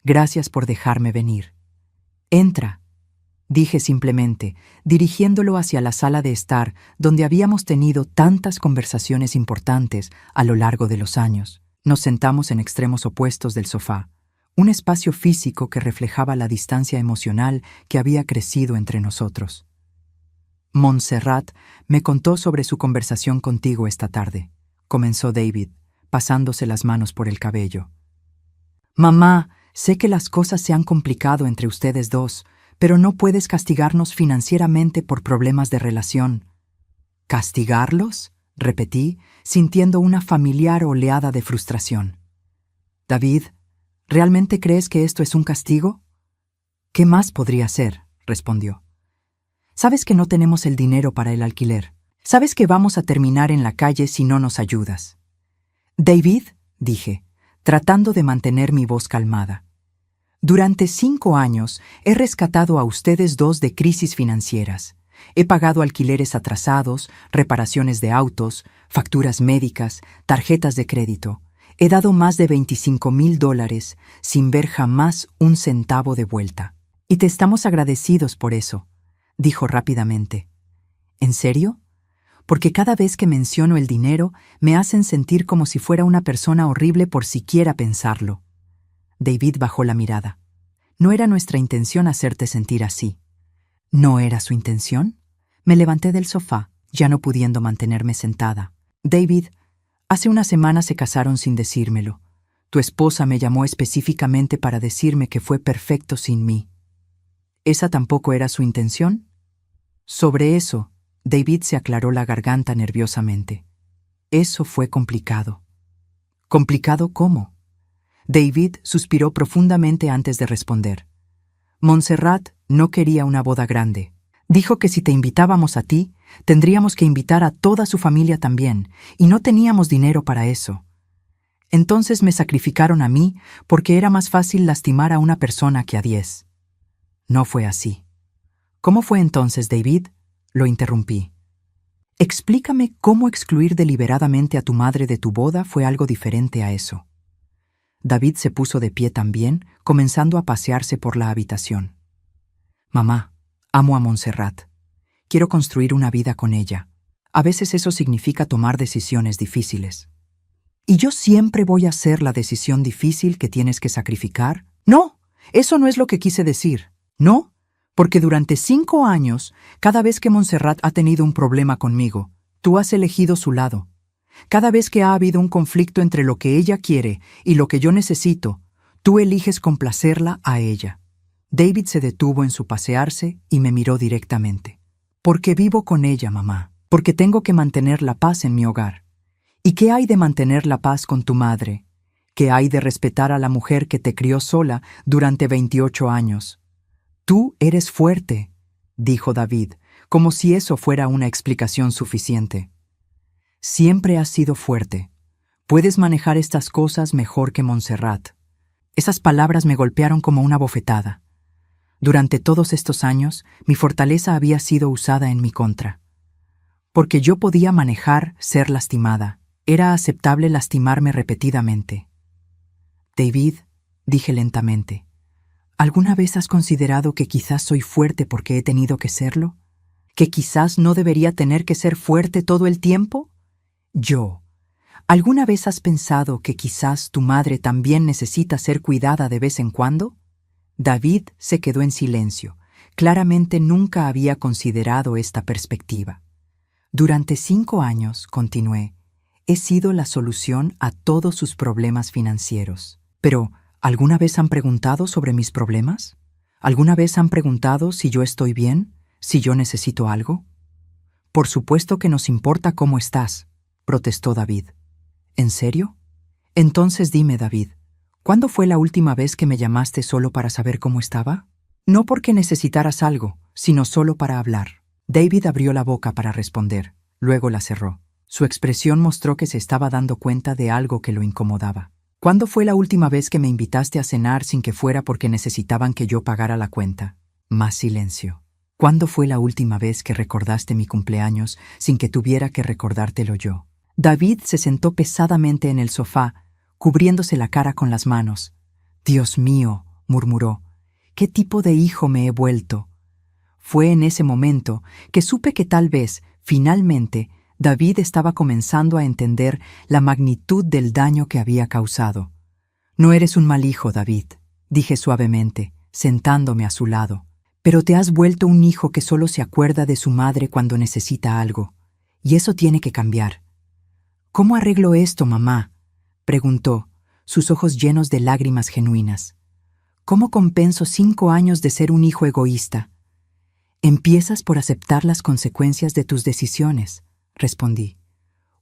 gracias por dejarme venir. Entra, dije simplemente, dirigiéndolo hacia la sala de estar donde habíamos tenido tantas conversaciones importantes a lo largo de los años. Nos sentamos en extremos opuestos del sofá, un espacio físico que reflejaba la distancia emocional que había crecido entre nosotros. Montserrat me contó sobre su conversación contigo esta tarde, comenzó David, pasándose las manos por el cabello. Mamá, sé que las cosas se han complicado entre ustedes dos, pero no puedes castigarnos financieramente por problemas de relación. ¿Castigarlos?, repetí, sintiendo una familiar oleada de frustración. David, ¿realmente crees que esto es un castigo? ¿Qué más podría ser?, respondió. Sabes que no tenemos el dinero para el alquiler. Sabes que vamos a terminar en la calle si no nos ayudas. David, dije, tratando de mantener mi voz calmada. Durante 5 años he rescatado a ustedes dos de crisis financieras. He pagado alquileres atrasados, reparaciones de autos, facturas médicas, tarjetas de crédito. He dado más de $25,000 sin ver jamás un centavo de vuelta. Y te estamos agradecidos por eso, dijo rápidamente. ¿En serio? Porque cada vez que menciono el dinero me hacen sentir como si fuera una persona horrible por siquiera pensarlo. David bajó la mirada. No era nuestra intención hacerte sentir así. ¿No era su intención? Me levanté del sofá, ya no pudiendo mantenerme sentada. David, hace una semana se casaron sin decírmelo. Tu esposa me llamó específicamente para decirme que fue perfecto sin mí. ¿Esa tampoco era su intención? Sobre eso, David se aclaró la garganta nerviosamente. Eso fue complicado. ¿Complicado cómo? David suspiró profundamente antes de responder. Montserrat no quería una boda grande. Dijo que si te invitábamos a ti, tendríamos que invitar a toda su familia también, y no teníamos dinero para eso. Entonces me sacrificaron a mí porque era más fácil lastimar a una persona que a 10. No fue así. ¿Cómo fue entonces, David? Lo interrumpí. Explícame cómo excluir deliberadamente a tu madre de tu boda fue algo diferente a eso. David se puso de pie también, comenzando a pasearse por la habitación. Mamá, amo a Montserrat. Quiero construir una vida con ella. A veces eso significa tomar decisiones difíciles. ¿Y yo siempre voy a hacer la decisión difícil que tienes que sacrificar? No, eso no es lo que quise decir. No, porque durante 5 años, cada vez que Montserrat ha tenido un problema conmigo, tú has elegido su lado. Cada vez que ha habido un conflicto entre lo que ella quiere y lo que yo necesito, tú eliges complacerla a ella. David se detuvo en su pasearse y me miró directamente. Porque vivo con ella, mamá. Porque tengo que mantener la paz en mi hogar. ¿Y qué hay de mantener la paz con tu madre? ¿Qué hay de respetar a la mujer que te crió sola durante 28 años? Tú eres fuerte, dijo David, como si eso fuera una explicación suficiente. Siempre has sido fuerte. Puedes manejar estas cosas mejor que Montserrat. Esas palabras me golpearon como una bofetada. Durante todos estos años, mi fortaleza había sido usada en mi contra. Porque yo podía manejar ser lastimada. Era aceptable lastimarme repetidamente. David, dije lentamente, ¿alguna vez has considerado que quizás soy fuerte porque he tenido que serlo? ¿Que quizás no debería tener que ser fuerte todo el tiempo? ¿Alguna vez has pensado que quizás tu madre también necesita ser cuidada de vez en cuando? David se quedó en silencio. Claramente nunca había considerado esta perspectiva. Durante 5 años, continué, he sido la solución a todos sus problemas financieros. Pero, ¿alguna vez han preguntado sobre mis problemas? ¿Alguna vez han preguntado si yo estoy bien? ¿Si yo necesito algo? Por supuesto que nos importa cómo estás, protestó David. ¿En serio? Entonces dime, David, ¿cuándo fue la última vez que me llamaste solo para saber cómo estaba? No porque necesitaras algo, sino solo para hablar. David abrió la boca para responder, luego la cerró. Su expresión mostró que se estaba dando cuenta de algo que lo incomodaba. ¿Cuándo fue la última vez que me invitaste a cenar sin que fuera porque necesitaban que yo pagara la cuenta? Más silencio. ¿Cuándo fue la última vez que recordaste mi cumpleaños sin que tuviera que recordártelo yo? David se sentó pesadamente en el sofá, cubriéndose la cara con las manos. «Dios mío», murmuró, «¿qué tipo de hijo me he vuelto?» Fue en ese momento que supe que tal vez, finalmente, David estaba comenzando a entender la magnitud del daño que había causado. «No eres un mal hijo, David», dije suavemente, sentándome a su lado. «Pero te has vuelto un hijo que solo se acuerda de su madre cuando necesita algo. Y eso tiene que cambiar». «¿Cómo arreglo esto, mamá?», preguntó, sus ojos llenos de lágrimas genuinas. «¿Cómo compenso 5 años de ser un hijo egoísta?» «Empiezas por aceptar las consecuencias de tus decisiones», respondí.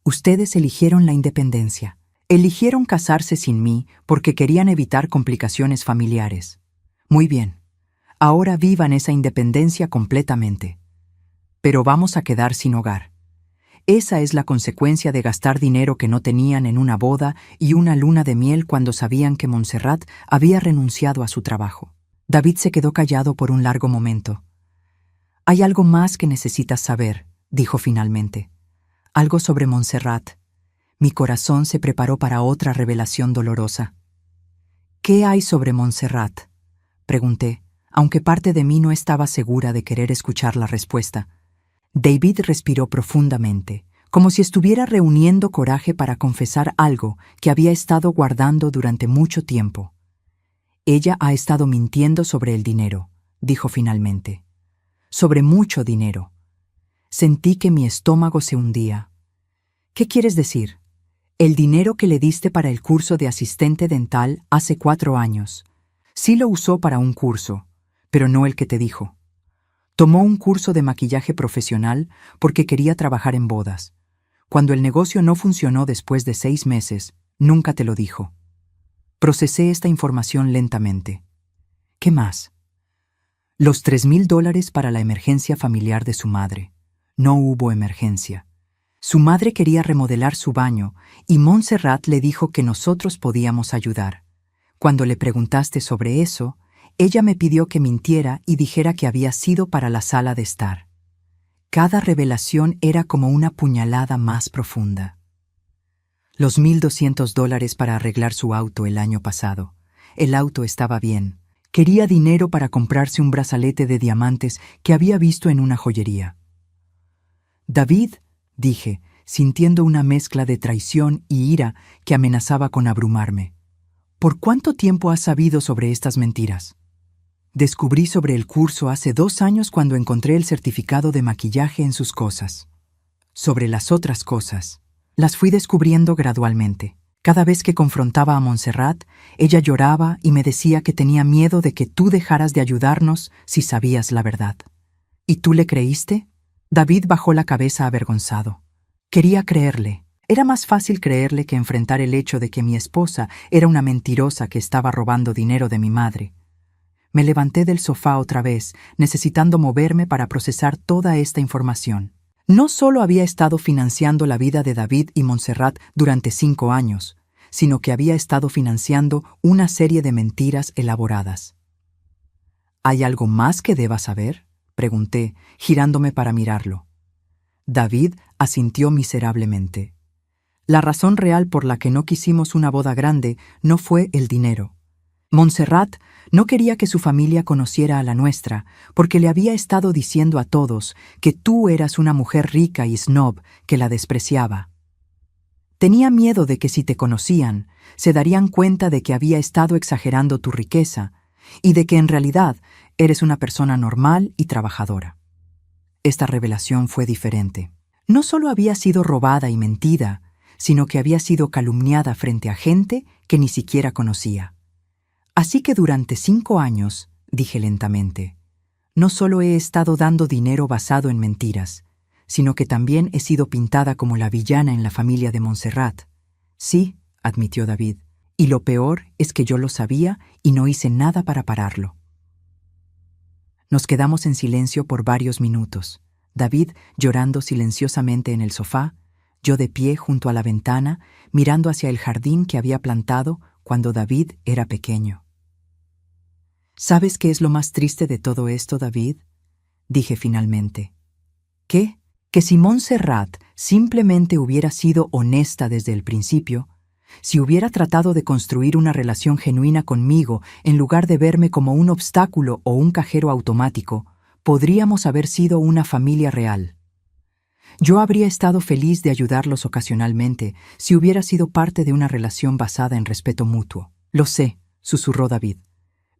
«Ustedes eligieron la independencia. Eligieron casarse sin mí porque querían evitar complicaciones familiares. Muy bien. Ahora vivan esa independencia completamente. Pero vamos a quedar sin hogar. Esa es la consecuencia de gastar dinero que no tenían en una boda y una luna de miel cuando sabían que Montserrat había renunciado a su trabajo». David se quedó callado por un largo momento. «Hay algo más que necesitas saber», dijo finalmente. «Algo sobre Montserrat». Mi corazón se preparó para otra revelación dolorosa. «¿Qué hay sobre Montserrat?», pregunté, aunque parte de mí no estaba segura de querer escuchar la respuesta. David respiró profundamente, como si estuviera reuniendo coraje para confesar algo que había estado guardando durante mucho tiempo. «Ella ha estado mintiendo sobre el dinero», dijo finalmente. «Sobre mucho dinero». Sentí que mi estómago se hundía. «¿Qué quieres decir?» «El dinero que le diste para el curso de asistente dental hace 4 años. Sí lo usó para un curso, pero no el que te dijo. Tomó un curso de maquillaje profesional porque quería trabajar en bodas. Cuando el negocio no funcionó después de 6 meses, nunca te lo dijo». Procesé esta información lentamente. «¿Qué más?» «Los $3,000 para la emergencia familiar de su madre. No hubo emergencia. Su madre quería remodelar su baño y Montserrat le dijo que nosotros podíamos ayudar. Cuando le preguntaste sobre eso, ella me pidió que mintiera y dijera que había sido para la sala de estar». Cada revelación era como una puñalada más profunda. «Los $1,200 para arreglar su auto el año pasado. El auto estaba bien. Quería dinero para comprarse un brazalete de diamantes que había visto en una joyería». «David», dije, sintiendo una mezcla de traición y ira que amenazaba con abrumarme, «¿por cuánto tiempo has sabido sobre estas mentiras?» «Descubrí sobre el curso hace 2 años cuando encontré el certificado de maquillaje en sus cosas. Sobre las otras cosas, Las fui descubriendo gradualmente. Cada vez que confrontaba a Montserrat, ella lloraba y me decía que tenía miedo de que tú dejaras de ayudarnos si sabías la verdad. ¿Y tú le creíste? David bajó la cabeza avergonzado. Quería creerle. Era más fácil creerle que enfrentar el hecho de que mi esposa era una mentirosa que estaba robando dinero de mi madre. Me levanté del sofá otra vez, necesitando moverme para procesar toda esta información. No solo había estado financiando la vida de David y Montserrat durante 5 años, sino que había estado financiando una serie de mentiras elaboradas. ¿Hay algo más que deba saber?, pregunté, girándome para mirarlo. David asintió miserablemente. La razón real por la que no quisimos una boda grande no fue el dinero. Montserrat no quería que su familia conociera a la nuestra, porque le había estado diciendo a todos que tú eras una mujer rica y snob que la despreciaba. Tenía miedo de que si te conocían, se darían cuenta de que había estado exagerando tu riqueza y de que en realidad eres una persona normal y trabajadora. Esta revelación fue diferente. No solo había sido robada y mentida, sino que había sido calumniada frente a gente que ni siquiera conocía. Así que durante 5 años, dije lentamente, no solo he estado dando dinero basado en mentiras, sino que también he sido pintada como la villana en la familia de Montserrat. Sí, admitió David, y lo peor es que yo lo sabía y no hice nada para pararlo. Nos quedamos en silencio por varios minutos, David llorando silenciosamente en el sofá, yo de pie junto a la ventana, mirando hacia el jardín que había plantado cuando David era pequeño. ¿Sabes qué es lo más triste de todo esto, David?, dije finalmente. ¿Qué? Que si Montserrat simplemente hubiera sido honesta desde el principio, si hubiera tratado de construir una relación genuina conmigo en lugar de verme como un obstáculo o un cajero automático, podríamos haber sido una familia real. Yo habría estado feliz de ayudarlos ocasionalmente si hubiera sido parte de una relación basada en respeto mutuo. Lo sé, susurró David.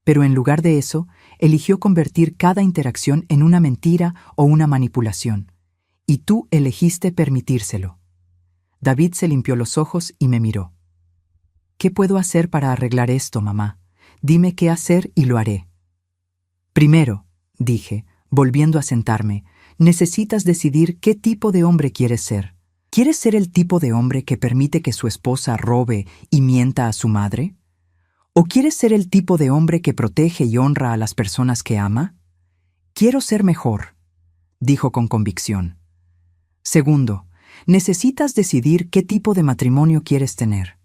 Pero en lugar de eso, eligió convertir cada interacción en una mentira o una manipulación. Y tú elegiste permitírselo. David se limpió los ojos y me miró. ¿Qué puedo hacer para arreglar esto, mamá? Dime qué hacer y lo haré. Primero, dije, volviendo a sentarme, necesitas decidir qué tipo de hombre quieres ser. ¿Quieres ser el tipo de hombre que permite que su esposa robe y mienta a su madre? ¿O quieres ser el tipo de hombre que protege y honra a las personas que ama? Quiero ser mejor, dijo con convicción. Segundo, necesitas decidir qué tipo de matrimonio quieres tener.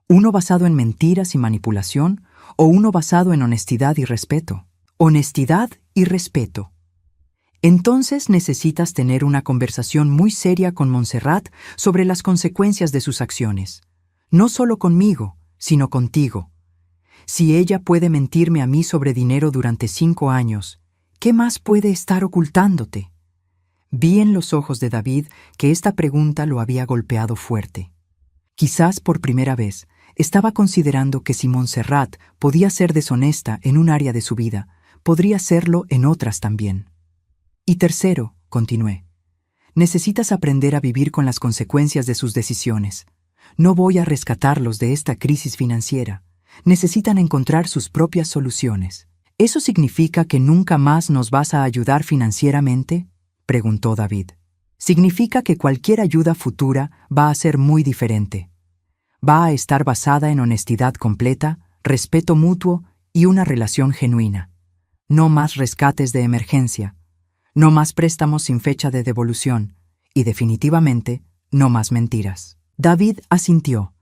¿Uno basado en mentiras y manipulación o uno basado en honestidad y respeto? Honestidad y respeto. Entonces necesitas tener una conversación muy seria con Montserrat sobre las consecuencias de sus acciones. No solo conmigo, sino contigo. Si ella puede mentirme a mí sobre dinero durante 5 años, ¿qué más puede estar ocultándote? Vi en los ojos de David que esta pregunta lo había golpeado fuerte. Quizás por primera vez estaba considerando que si Montserrat podía ser deshonesta en un área de su vida, podría serlo en otras también. Y tercero, continué, necesitas aprender a vivir con las consecuencias de sus decisiones. No voy a rescatarlos de esta crisis financiera. Necesitan encontrar sus propias soluciones. ¿Eso significa que nunca más nos vas a ayudar financieramente?, preguntó David. Significa que cualquier ayuda futura va a ser muy diferente. Va a estar basada en honestidad completa, respeto mutuo y una relación genuina. No más rescates de emergencia. No más préstamos sin fecha de devolución. Y definitivamente, no más mentiras. David asintió.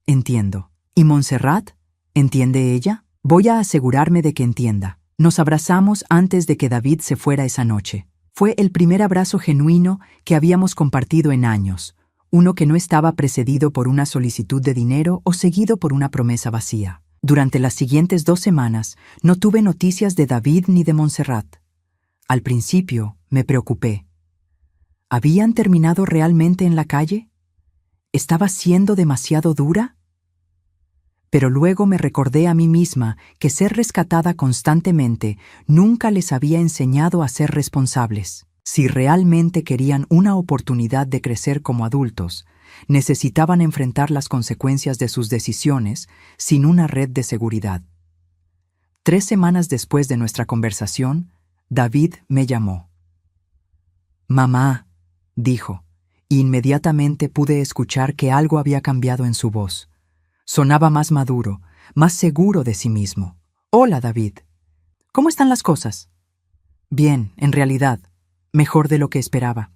Entiendo. ¿Y Montserrat? ¿Entiende ella? Voy a asegurarme de que entienda. Nos abrazamos antes de que David se fuera esa noche. Fue el primer abrazo genuino que habíamos compartido en años, uno que no estaba precedido por una solicitud de dinero o seguido por una promesa vacía. Durante las siguientes 2 semanas no tuve noticias de David ni de Montserrat. Al principio me preocupé. ¿Habían terminado realmente en la calle? ¿Estaba siendo demasiado dura? Pero luego me recordé a mí misma que ser rescatada constantemente nunca les había enseñado a ser responsables. Si realmente querían una oportunidad de crecer como adultos, necesitaban enfrentar las consecuencias de sus decisiones sin una red de seguridad. 3 semanas después de nuestra conversación, David me llamó. «Mamá», dijo, y inmediatamente pude escuchar que algo había cambiado en su voz. Sonaba más maduro, más seguro de sí mismo. «Hola, David. ¿Cómo están las cosas?» «Bien, en realidad, mejor de lo que esperaba».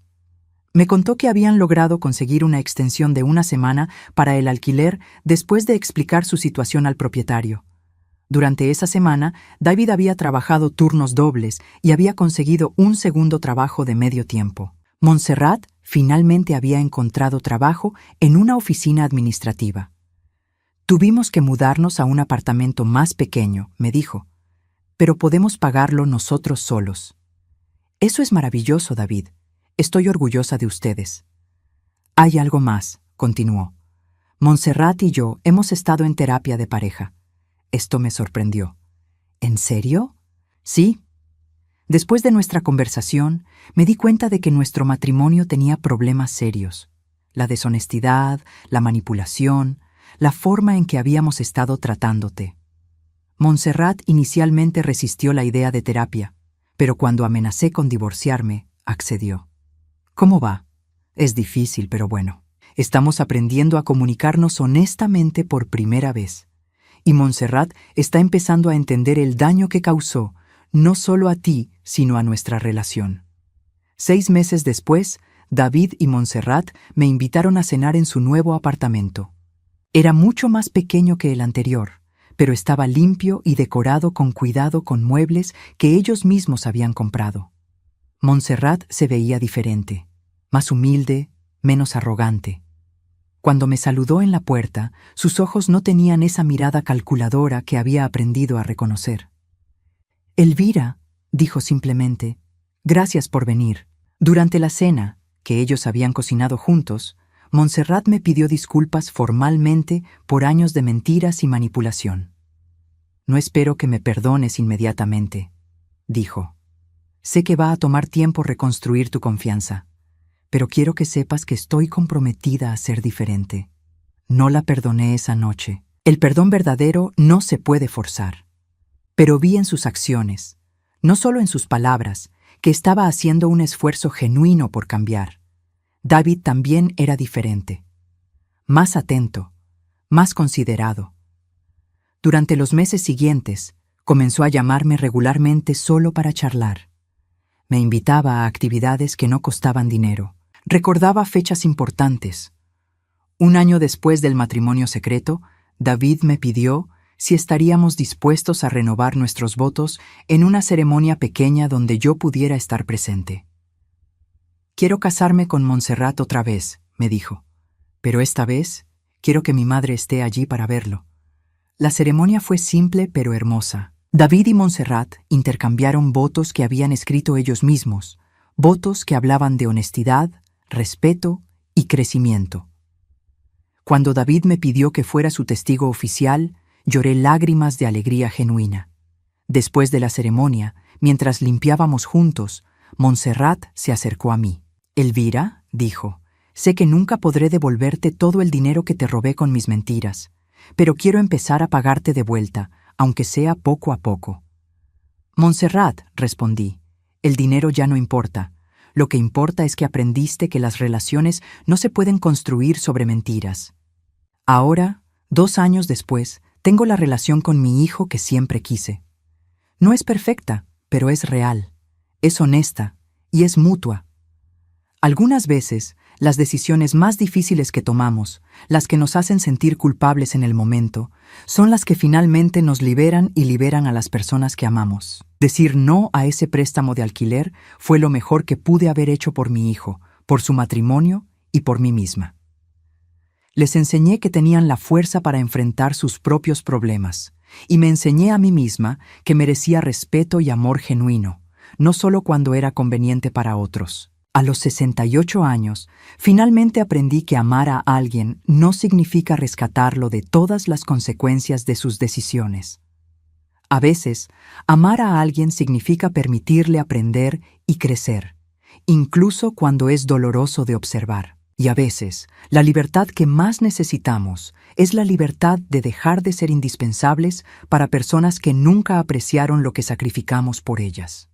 Me contó que habían logrado conseguir una extensión de 1 semana para el alquiler después de explicar su situación al propietario. Durante esa semana, David había trabajado turnos dobles y había conseguido un segundo trabajo de medio tiempo. Montserrat finalmente había encontrado trabajo en una oficina administrativa. «Tuvimos que mudarnos a un apartamento más pequeño», me dijo, «pero podemos pagarlo nosotros solos». «Eso es maravilloso, David. Estoy orgullosa de ustedes». «Hay algo más», continuó. «Montserrat y yo hemos estado en terapia de pareja». Esto me sorprendió. ¿En serio? Sí. Después de nuestra conversación, me di cuenta de que nuestro matrimonio tenía problemas serios. La deshonestidad, la manipulación, la forma en que habíamos estado tratándote. Montserrat inicialmente resistió la idea de terapia, pero cuando amenacé con divorciarme, accedió. «¿Cómo va?» «Es difícil, pero bueno. Estamos aprendiendo a comunicarnos honestamente por primera vez. Y Montserrat está empezando a entender el daño que causó, no solo a ti, sino a nuestra relación». 6 meses después, David y Montserrat me invitaron a cenar en su nuevo apartamento. Era mucho más pequeño que el anterior, pero estaba limpio y decorado con cuidado con muebles que ellos mismos habían comprado. Montserrat se veía diferente, más humilde, menos arrogante. Cuando me saludó en la puerta, sus ojos no tenían esa mirada calculadora que había aprendido a reconocer. «Elvira», dijo simplemente, «gracias por venir». Durante la cena, que ellos habían cocinado juntos, Montserrat me pidió disculpas formalmente por años de mentiras y manipulación. «No espero que me perdones inmediatamente», dijo. «Sé que va a tomar tiempo reconstruir tu confianza, pero quiero que sepas que estoy comprometida a ser diferente». No la perdoné esa noche. El perdón verdadero no se puede forzar. Pero vi en sus acciones, no solo en sus palabras, que estaba haciendo un esfuerzo genuino por cambiar. David también era diferente. Más atento, más considerado. Durante los meses siguientes, comenzó a llamarme regularmente solo para charlar. Me invitaba a actividades que no costaban dinero. Recordaba fechas importantes. 1 año después del matrimonio secreto, David me pidió si estaríamos dispuestos a renovar nuestros votos en una ceremonia pequeña donde yo pudiera estar presente. «Quiero casarme con Montserrat otra vez», me dijo, «pero esta vez quiero que mi madre esté allí para verlo». La ceremonia fue simple pero hermosa. David y Montserrat intercambiaron votos que habían escrito ellos mismos, votos que hablaban de honestidad, respeto y crecimiento. Cuando David me pidió que fuera su testigo oficial, lloré lágrimas de alegría genuina. Después de la ceremonia, mientras limpiábamos juntos, Montserrat se acercó a mí. «Elvira», dijo, «sé que nunca podré devolverte todo el dinero que te robé con mis mentiras, pero quiero empezar a pagarte de vuelta, aunque sea poco a poco». «Montserrat», respondí, «el dinero ya no importa. Lo que importa es que aprendiste que las relaciones no se pueden construir sobre mentiras». Ahora, 2 años después, tengo la relación con mi hijo que siempre quise. No es perfecta, pero es real, es honesta y es mutua. Algunas veces, las decisiones más difíciles que tomamos, las que nos hacen sentir culpables en el momento, son las que finalmente nos liberan y liberan a las personas que amamos. Decir no a ese préstamo de alquiler fue lo mejor que pude haber hecho por mi hijo, por su matrimonio y por mí misma. Les enseñé que tenían la fuerza para enfrentar sus propios problemas, y me enseñé a mí misma que merecía respeto y amor genuino, no solo cuando era conveniente para otros. A los 68 años, finalmente aprendí que amar a alguien no significa rescatarlo de todas las consecuencias de sus decisiones. A veces, amar a alguien significa permitirle aprender y crecer, incluso cuando es doloroso de observar. Y a veces, la libertad que más necesitamos es la libertad de dejar de ser indispensables para personas que nunca apreciaron lo que sacrificamos por ellas.